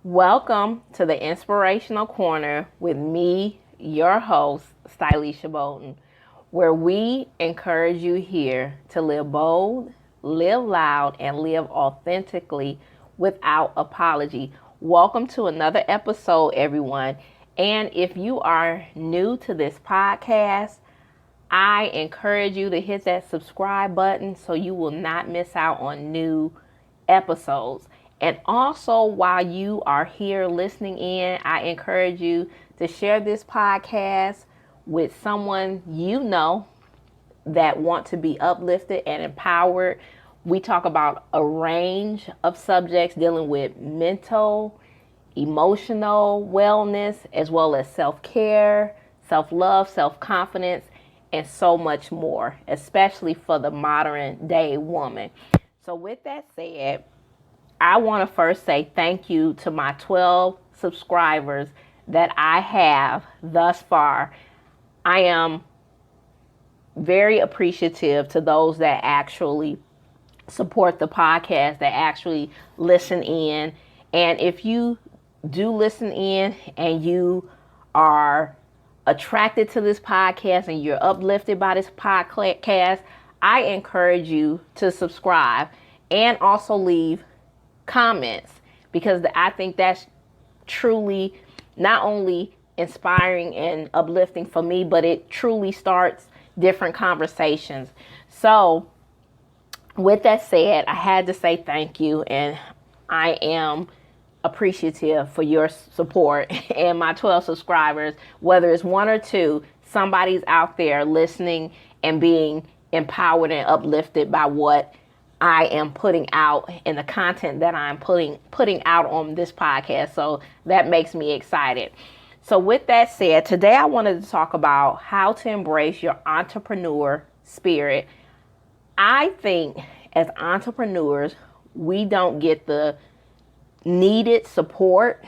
Welcome to the Inspirational Corner with me, your host, Stylisha Bolton, where we encourage you here to live bold, live loud, and live authentically without apology. Welcome to another episode, everyone. And if you are new to this podcast, I encourage you to hit that subscribe button so you will not miss out on new episodes. And also, while you are here listening in, I encourage you to share this podcast with someone you know that want to be uplifted and empowered. We talk about a range of subjects dealing with mental, emotional wellness, as well as self-care, self-love, self-confidence, and so much more, especially for the modern day woman. So with that said, I want to first say thank you to my 12 subscribers that I have thus far. I am very appreciative to those that actually support the podcast, that actually listen in. And if you do listen in and you are attracted to this podcast and you're uplifted by this podcast, I encourage you to subscribe and also leave comments, because I think that's truly not only inspiring and uplifting for me, but it truly starts different conversations. So with that said, I had to say thank you, and I am appreciative for your support and my 12 subscribers. Whether it's one or two, somebody's out there listening and being empowered and uplifted by what I am putting out and the content that I'm putting out on this podcast. So that makes me excited. So with that said, today I wanted to talk about how to embrace your entrepreneur spirit. I think as entrepreneurs, we don't get the needed support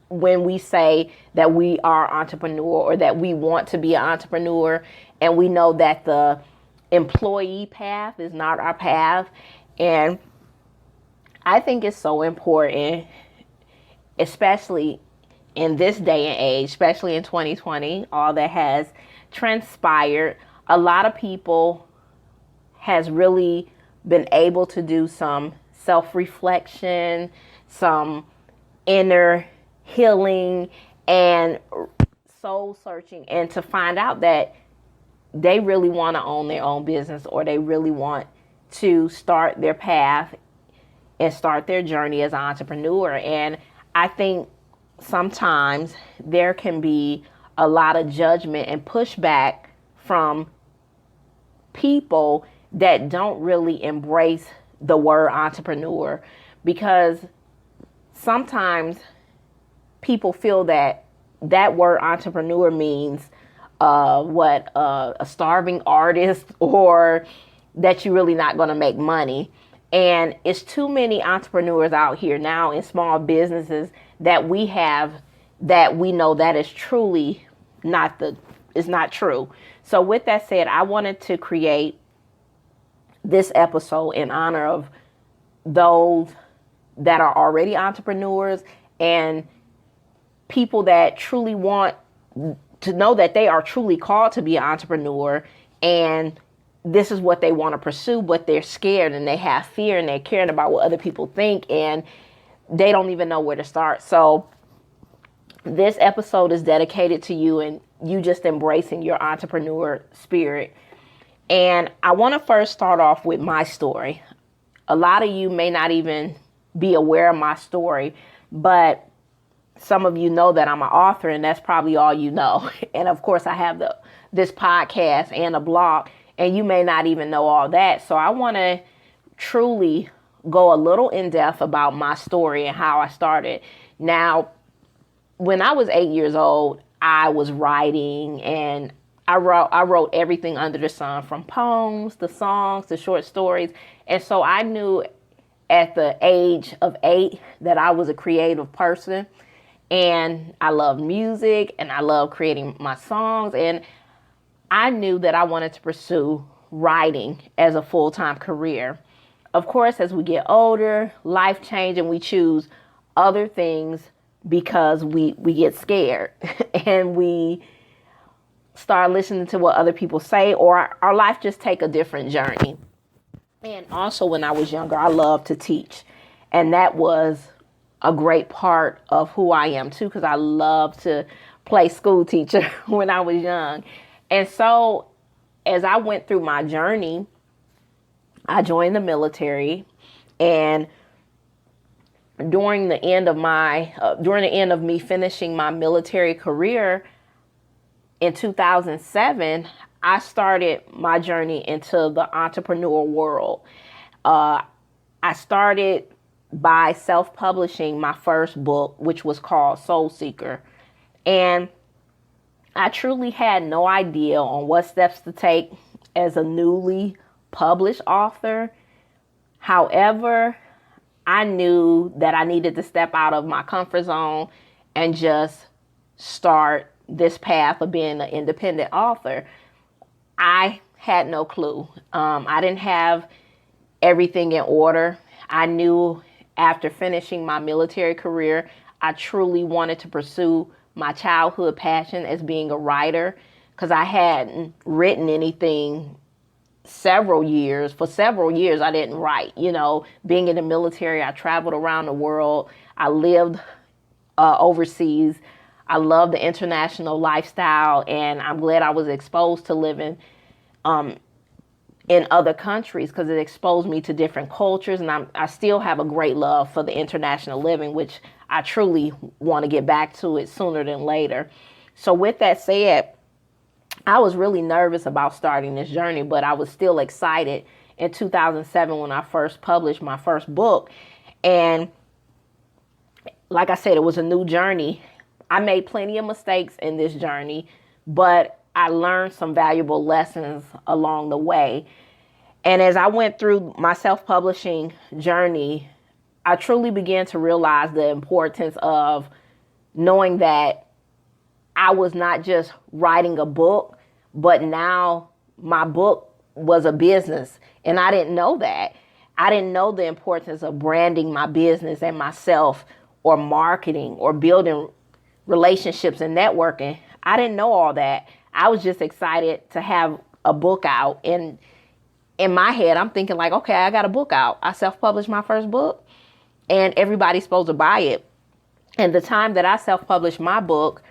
when we say that we are entrepreneur or that we want to be an entrepreneur, and we know that the employee path is not our path. And I think it's so important, especially in this day and age, especially in 2020, all that has transpired. A lot of people has really been able to do some self-reflection, some inner healing, and soul searching, and to find out that they really want to own their own business, or they really want to start their path and start their journey as an entrepreneur. And I think sometimes there can be a lot of judgment and pushback from people that don't really embrace the word entrepreneur, because sometimes people feel that that word entrepreneur means a starving artist, or that you're really not going to make money. And it's too many entrepreneurs out here now in small businesses that we have that we know that is truly is not true. So with that said, I wanted to create this episode in honor of those that are already entrepreneurs and people that truly want to know that they are truly called to be an entrepreneur, and this is what they want to pursue, but they're scared and they have fear and they're caring about what other people think, and they don't even know where to start. So this episode is dedicated to you and you just embracing your entrepreneur spirit. And I want to first start off with my story. A lot of you may not even be aware of my story, but some of you know that I'm an author, and that's probably all you know. And of course, I have this podcast and a blog, and you may not even know all that. So I want to truly go a little in depth about my story and how I started. Now, when I was 8 years old, I was writing, and I wrote everything under the sun, from poems to songs to short stories. And so I knew at the age of 8 that I was a creative person. And I love music and I love creating my songs. And I knew that I wanted to pursue writing as a full-time career. Of course, as we get older, life changes and we choose other things because we get scared and we start listening to what other people say, or our life just take a different journey. And also when I was younger, I loved to teach. And that was a great part of who I am too, because I loved to play school teacher when I was young. And so as I went through my journey, I joined the military, and during the end of me finishing my military career in 2007, I started my journey into the entrepreneur world. I started by self-publishing my first book, which was called Soul Seeker. And I truly had no idea on what steps to take as a newly published author. However, I knew that I needed to step out of my comfort zone and just start this path of being an independent author. I had no clue. I didn't have everything in order. I knew after finishing my military career, I truly wanted to pursue my childhood passion as being a writer, because I hadn't written anything for several years. I didn't write. Being in the military, I traveled around the world. I lived overseas. I love the international lifestyle, and I'm glad I was exposed to living in other countries, because it exposed me to different cultures. And I still have a great love for the international living, which I truly want to get back to it sooner than later. So with that said, I was really nervous about starting this journey, but I was still excited in 2007 when I first published my first book. And like I said, it was a new journey. I made plenty of mistakes in this journey, but I learned some valuable lessons along the way. And as I went through my self-publishing journey, I truly began to realize the importance of knowing that I was not just writing a book, but now my book was a business. And I didn't know that. I didn't know the importance of branding my business and myself, or marketing, or building relationships and networking. I didn't know all that. I was just excited to have a book out. And in my head, I'm thinking like, okay, I got a book out. I self-published my first book, and everybody's supposed to buy it. And the time that I self-published my book,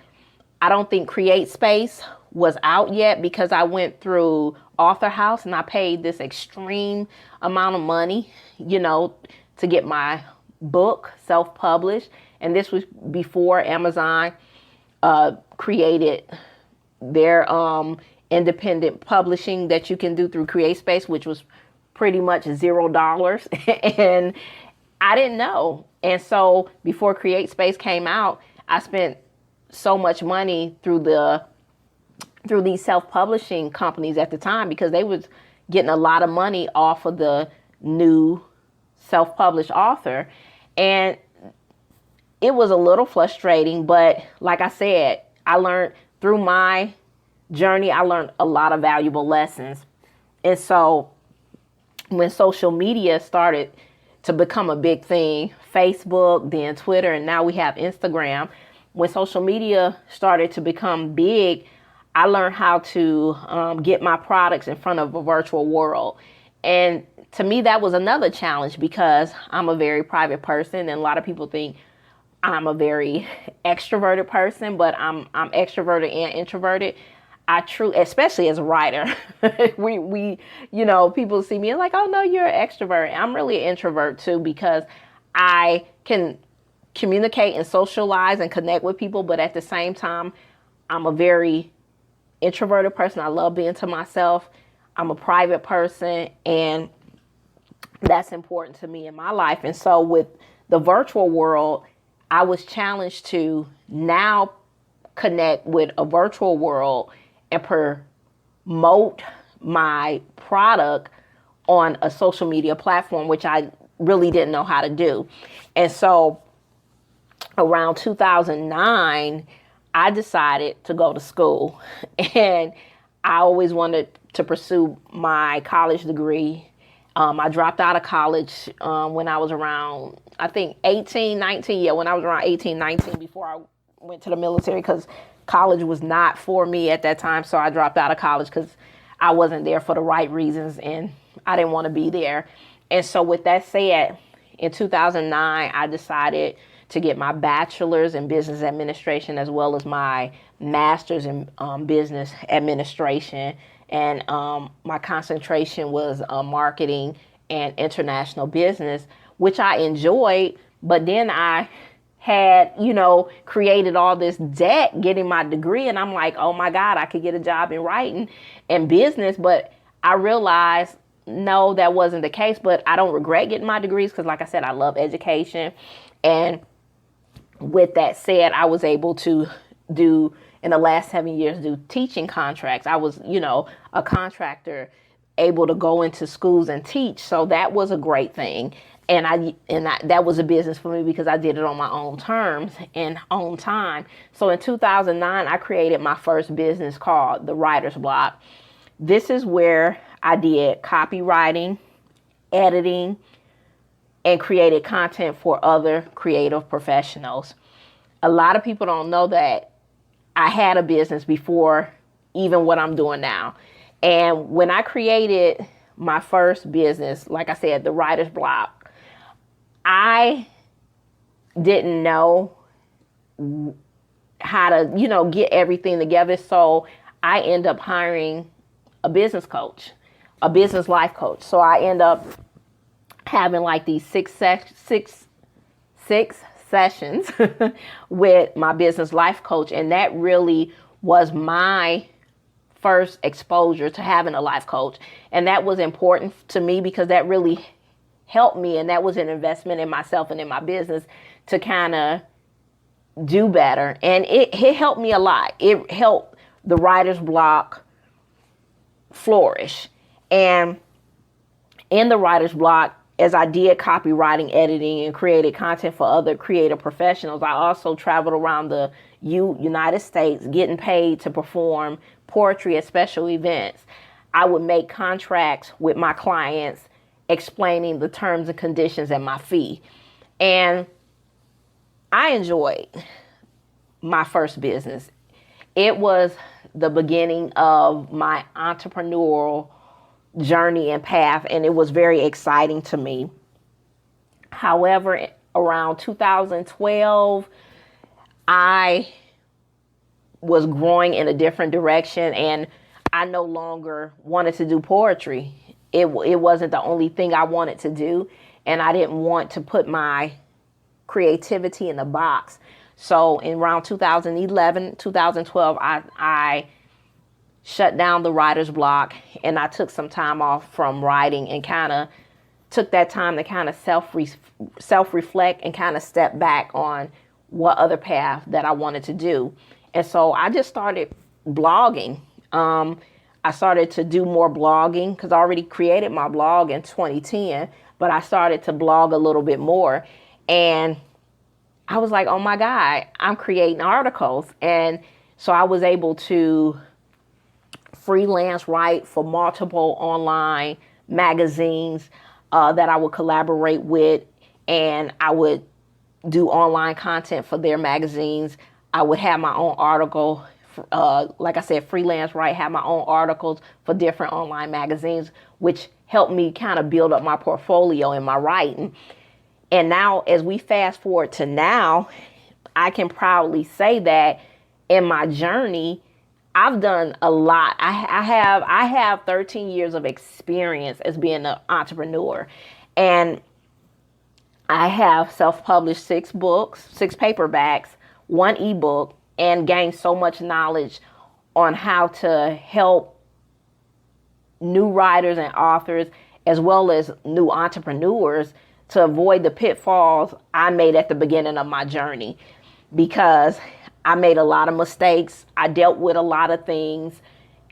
I don't think Create Space was out yet, because I went through Author House and I paid this extreme amount of money, to get my book self-published. And this was before Amazon created their independent publishing that you can do through Create Space, which was pretty much $0. And I didn't know. And so before Create Space came out, I spent so much money through these self-publishing companies at the time, because they was getting a lot of money off of the new self-published author. And it was a little frustrating, but like I said, I learned through my journey, I learned a lot of valuable lessons. And so when social media started to become a big thing, Facebook, then Twitter, and now we have Instagram, when social media started to become big, I learned how to get my products in front of a virtual world. And to me, that was another challenge, because I'm a very private person, and a lot of people think I'm a very extroverted person, but I'm extroverted and introverted. Especially as a writer, we people see me and like, oh no, you're an extrovert. I'm really an introvert too, because I can communicate and socialize and connect with people, but at the same time, I'm a very introverted person. I love being to myself. I'm a private person, and that's important to me in my life. And so with the virtual world, I was challenged to now connect with a virtual world and promote my product on a social media platform, which I really didn't know how to do. And so around 2009, I decided to go to school. And I always wanted to pursue my college degree I dropped out of college when I was around, I think, 18, 19. Yeah, when I was around 18, 19, before I went to the military, because college was not for me at that time. So I dropped out of college because I wasn't there for the right reasons and I didn't want to be there. And so with that said, in 2009, I decided to get my bachelor's in business administration as well as my master's in business administration. And my concentration was marketing and international business, which I enjoyed. But then I had, created all this debt getting my degree. And I'm like, oh my God, I could get a job in writing and business. But I realized, no, that wasn't the case. But I don't regret getting my degrees because, like I said, I love education. And with that said, I was able to do, in the last 7 years, do teaching contracts. I was, a contractor, able to go into schools and teach. So that was a great thing. And that was a business for me because I did it on my own terms and own time. So in 2009, I created my first business called The Writer's Block. This is where I did copywriting, editing, and created content for other creative professionals. A lot of people don't know that I had a business before even what I'm doing now. And when I created my first business, like I said, The Writer's Block, I didn't know how to, get everything together. So I end up hiring a business coach, a business life coach. So I end up having like these six sessions with my business life coach. And that really was my first exposure to having a life coach. And that was important to me because that really helped me. And that was an investment in myself and in my business to kind of do better. And it helped me a lot. It helped the Writer's Block flourish. And in the Writer's Block, as I did copywriting, editing, and created content for other creative professionals, I also traveled around the United States getting paid to perform poetry at special events. I would make contracts with my clients explaining the terms and conditions and my fee. And I enjoyed my first business. It was the beginning of my entrepreneurial journey and path, and it was very exciting to me. However, around 2012, I was growing in a different direction, and I no longer wanted to do poetry. It wasn't the only thing I wanted to do, and I didn't want to put my creativity in a box. So in around 2011, 2012, I shut down the Writer's Block, and I took some time off from writing and kind of took that time to kind of self-reflect and kind of step back on what other path that I wanted to do. And so I just started blogging. I started to do more blogging because I already created my blog in 2010, but I started to blog a little bit more. And I was like, oh my God, I'm creating articles. And so I was able to freelance write for multiple online magazines that I would collaborate with, and I would do online content for their magazines. I would have my own article, like I said, freelance write, have my own articles for different online magazines, which helped me kind of build up my portfolio in my writing. And now, as we fast forward to now, I can proudly say that in my journey, I've done a lot. I have 13 years of experience as being an entrepreneur, and I have self-published 6 books, 6 paperbacks, 1 ebook, and gained so much knowledge on how to help new writers and authors, as well as new entrepreneurs, to avoid the pitfalls I made at the beginning of my journey, because I made a lot of mistakes. I dealt with a lot of things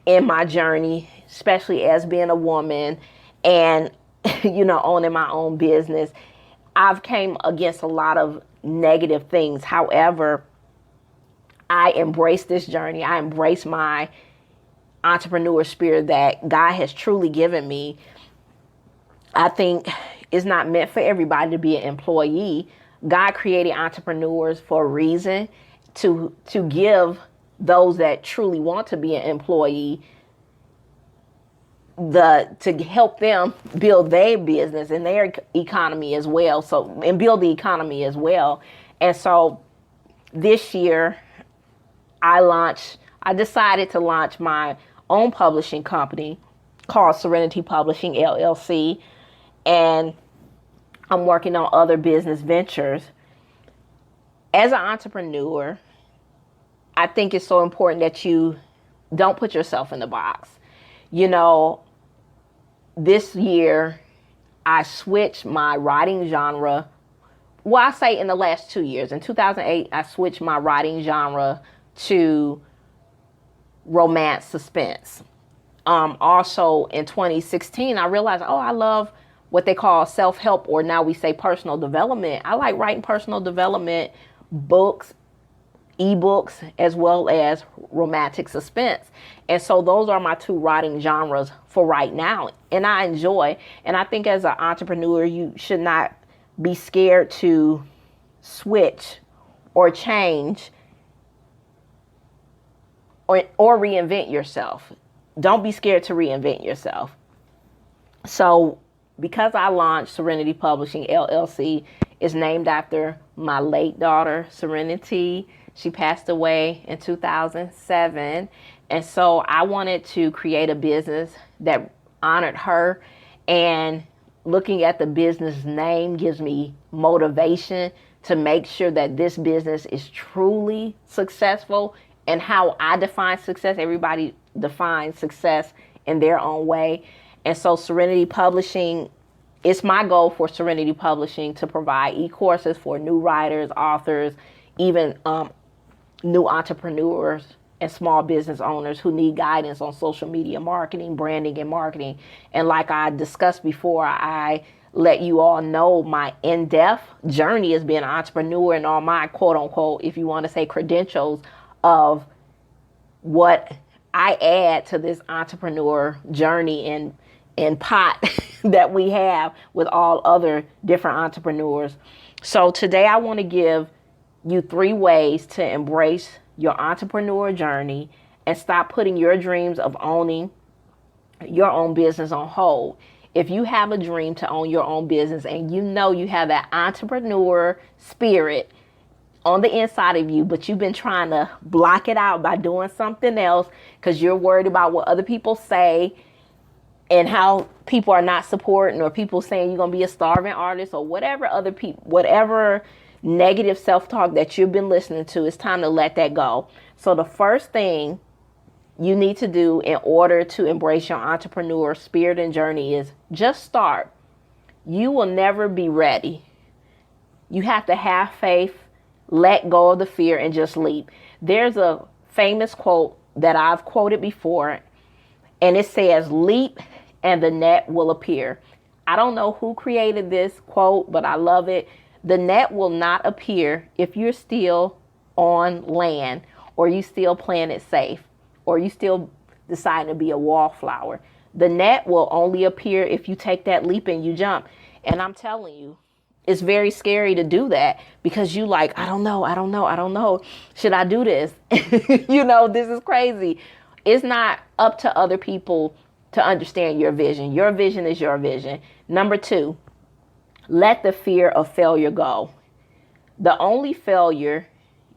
in my journey, especially as being a woman and, owning my own business. I've came against a lot of negative things. However, I embrace this journey. I embrace my entrepreneur spirit that God has truly given me. I think it's not meant for everybody to be an employee. God created entrepreneurs for a reason, to give those that truly want to be an employee to help them build their business and their economy as well. So, and build the economy as well. And so this year I decided to launch my own publishing company called Serenity Publishing LLC. And I'm working on other business ventures. As an entrepreneur, I think it's so important that you don't put yourself in the box. You know, this year I switched my writing genre. Well, I say in the last 2 years. In 2008, I switched my writing genre to romance suspense. Also in 2016, I realized, I love what they call self-help, or now we say personal development. I like writing personal development books, ebooks, as well as romantic suspense. And so those are my two writing genres for right now. And I enjoy, and I think as an entrepreneur, you should not be scared to switch or change or reinvent yourself. Don't be scared to reinvent yourself. So because I launched Serenity Publishing LLC, it's named after my late daughter, Serenity. She passed away in 2007. And so I wanted to create a business that honored her. And looking at the business name gives me motivation to make sure that this business is truly successful. And how I define success, everybody defines success in their own way. And so Serenity Publishing, it's my goal for Serenity Publishing to provide e-courses for new writers, authors, even new entrepreneurs and small business owners who need guidance on social media marketing, branding, and marketing. And like I discussed before, I let you all know my in-depth journey as being an entrepreneur and all my quote unquote, if you want to say, credentials of what I add to this entrepreneur journey and pot that we have with all other different entrepreneurs. So today I want to give you 3 ways to embrace your entrepreneur journey and stop putting your dreams of owning your own business on hold. If you have a dream to own your own business and you know you have that entrepreneur spirit on the inside of you, but you've been trying to block it out by doing something else because you're worried about what other people say and how people are not supporting, or people saying you're going to be a starving artist, or whatever other people, whatever negative self-talk that you've been listening to, it's time to let that go. So the first thing you need to do in order to embrace your entrepreneur spirit and journey is just start. You will never be ready. You have to have faith, let go of the fear, and just leap. There's a famous quote that I've quoted before, and it says, leap and the net will appear. I don't know who created this quote, but I love it. The net will not appear if you're still on land, or you still playing it safe, or you still deciding to be a wallflower. The net will only appear if you take that leap and you jump. And I'm telling you, it's very scary to do that because you like, I don't know. Should I do this? This is crazy. It's not up to other people to understand your vision. Your vision is your vision. Number 2, let the fear of failure go. The only failure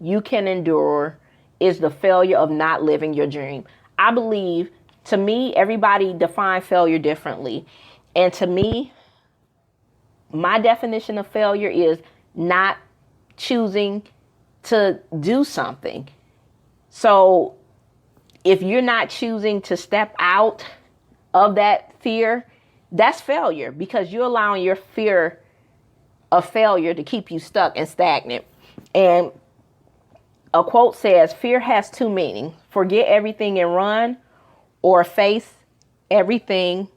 you can endure is the failure of not living your dream. I believe, to me, everybody defines failure differently. And to me, my definition of failure is not choosing to do something. So if you're not choosing to step out of that fear, that's failure, because you're allowing your fear of failure to keep you stuck and stagnant. And a quote says, fear has 2 meanings: forget everything and run, or face everything,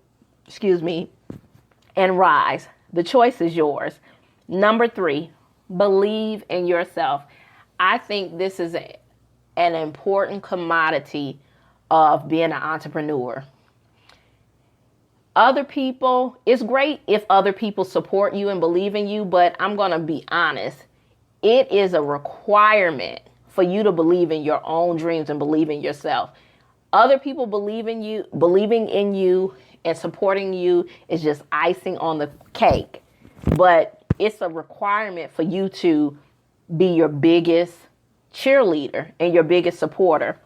and rise. The choice is yours. Number 3, believe in yourself. I think this is an important commodity of being an entrepreneur. Other people, it's great if other people support you and believe in you, but I'm going to be honest. It is a requirement for you to believe in your own dreams and believe in yourself. Other people believing in you and supporting you is just icing on the cake. But it's a requirement for you to be your biggest cheerleader and your biggest supporter.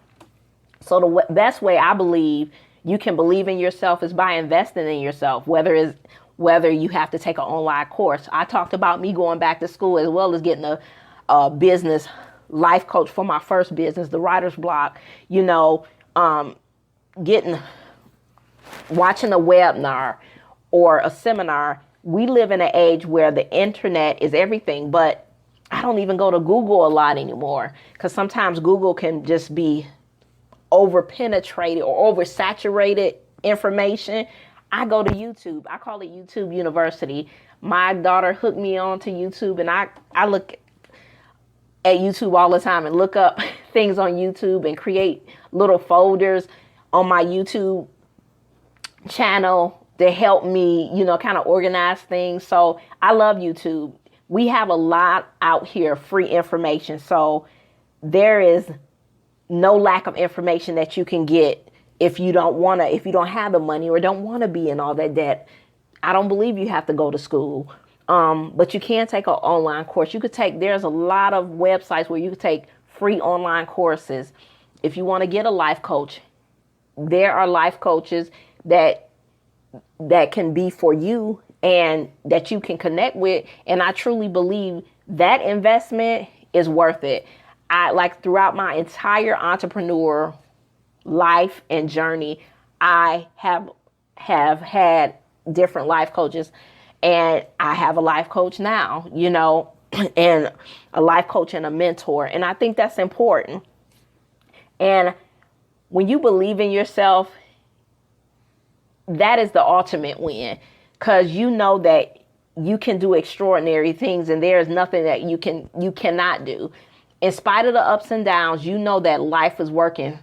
So the best way I believe you can believe in yourself is by investing in yourself, whether you have to take an online course. I talked about me going back to school as well as getting a business life coach for my first business, the writer's block, watching a webinar or a seminar. We live in an age where the internet is everything, but I don't even go to Google a lot anymore because sometimes Google can just be over penetrated or oversaturated information. I go to YouTube. I call it YouTube University. My daughter hooked me on to YouTube, and I look at YouTube all the time and look up things on YouTube and create little folders on my YouTube channel to help me, kind of organize things. So I love YouTube. We have a lot out here, free information. So there is no lack of information that you can get if you don't have the money or don't want to be in all that debt. I don't believe you have to go to school. But you can take an online course. There's a lot of websites where you can take free online courses. If you want to get a life coach, there are life coaches that can be for you and that you can connect with. And I truly believe that investment is worth it. Throughout my entire entrepreneur life and journey, I have had different life coaches, and I have a life coach now, and a life coach and a mentor. And I think that's important. And when you believe in yourself, that is the ultimate win, because you know that you can do extraordinary things and there is nothing that you cannot do. In spite of the ups and downs, you know that life is working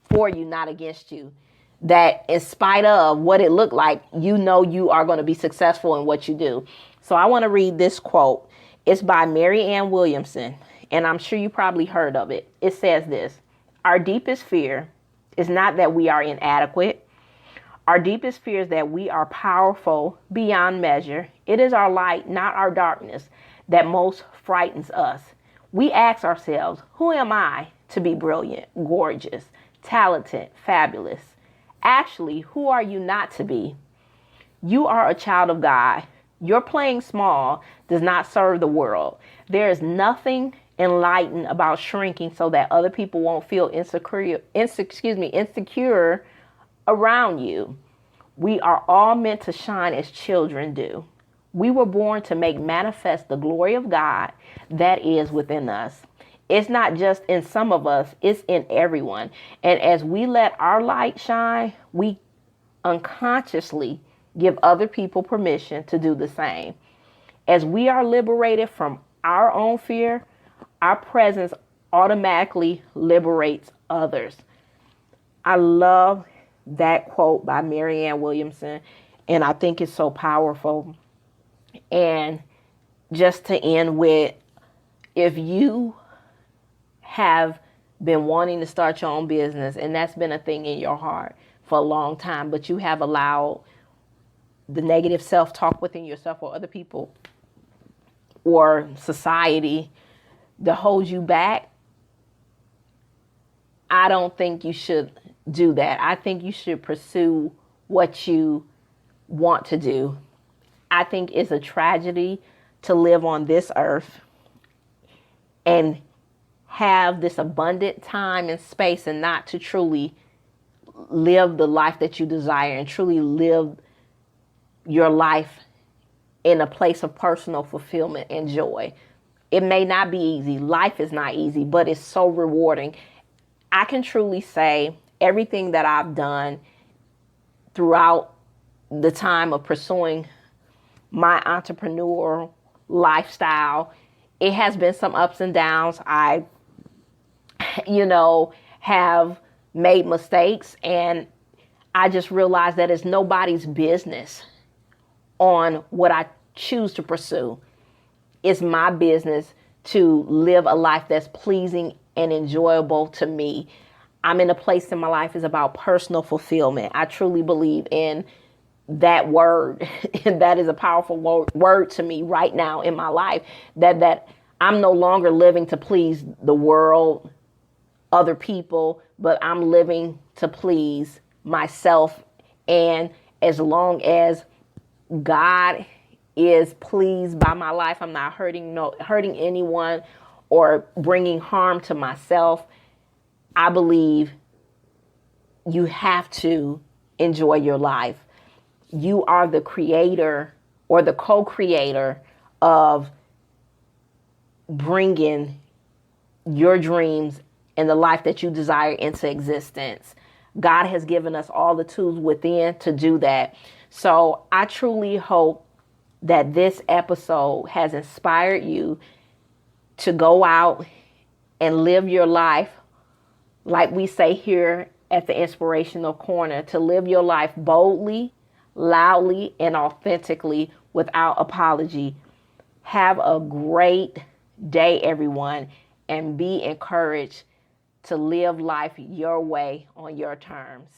for you, not against you. That in spite of what it looked like, you know you are going to be successful in what you do. So I want to read this quote. It's by Marianne Williamson, and I'm sure you probably heard of it. It says this: our deepest fear is not that we are inadequate. Our deepest fear is that we are powerful beyond measure. It is our light, not our darkness, that most frightens us. We ask ourselves, who am I to be brilliant, gorgeous, talented, fabulous? Actually, who are you not to be? You are a child of God. Your playing small does not serve the world. There is nothing enlightened about shrinking so that other people won't feel insecure around you. We are all meant to shine as children do. We were born to make manifest the glory of God that is within us. It's not just in some of us, it's in everyone. And as we let our light shine, we unconsciously give other people permission to do the same. As we are liberated from our own fear, our presence automatically liberates others. I love that quote by Marianne Williamson, and I think it's so powerful. And just to end with, if you have been wanting to start your own business and that's been a thing in your heart for a long time, but you have allowed the negative self-talk within yourself or other people or society to hold you back, I don't think you should do that. I think you should pursue what you want to do. I think it's a tragedy to live on this earth and have this abundant time and space and not to truly live the life that you desire and truly live your life in a place of personal fulfillment and joy. It may not be easy. Life is not easy, but it's so rewarding. I can truly say everything that I've done throughout the time of pursuing my entrepreneurial lifestyle, it has been some ups and downs. I, have made mistakes, and I just realized that it's nobody's business on what I choose to pursue. It's my business to live a life that's pleasing and enjoyable to me. I'm in a place in my life is about personal fulfillment. I truly believe in that word. And that is a powerful word to me right now in my life, that I'm no longer living to please the world, other people, but I'm living to please myself. And as long as God is pleased by my life, I'm not hurting anyone or bringing harm to myself. I believe you have to enjoy your life. You are the creator or the co-creator of bringing your dreams and the life that you desire into existence. God has given us all the tools within to do that. So I truly hope that this episode has inspired you to go out and live your life, like we say here at the Inspirational Corner, to live your life boldly, loudly, and authentically without apology. Have a great day, everyone, and be encouraged to live life your way on your terms.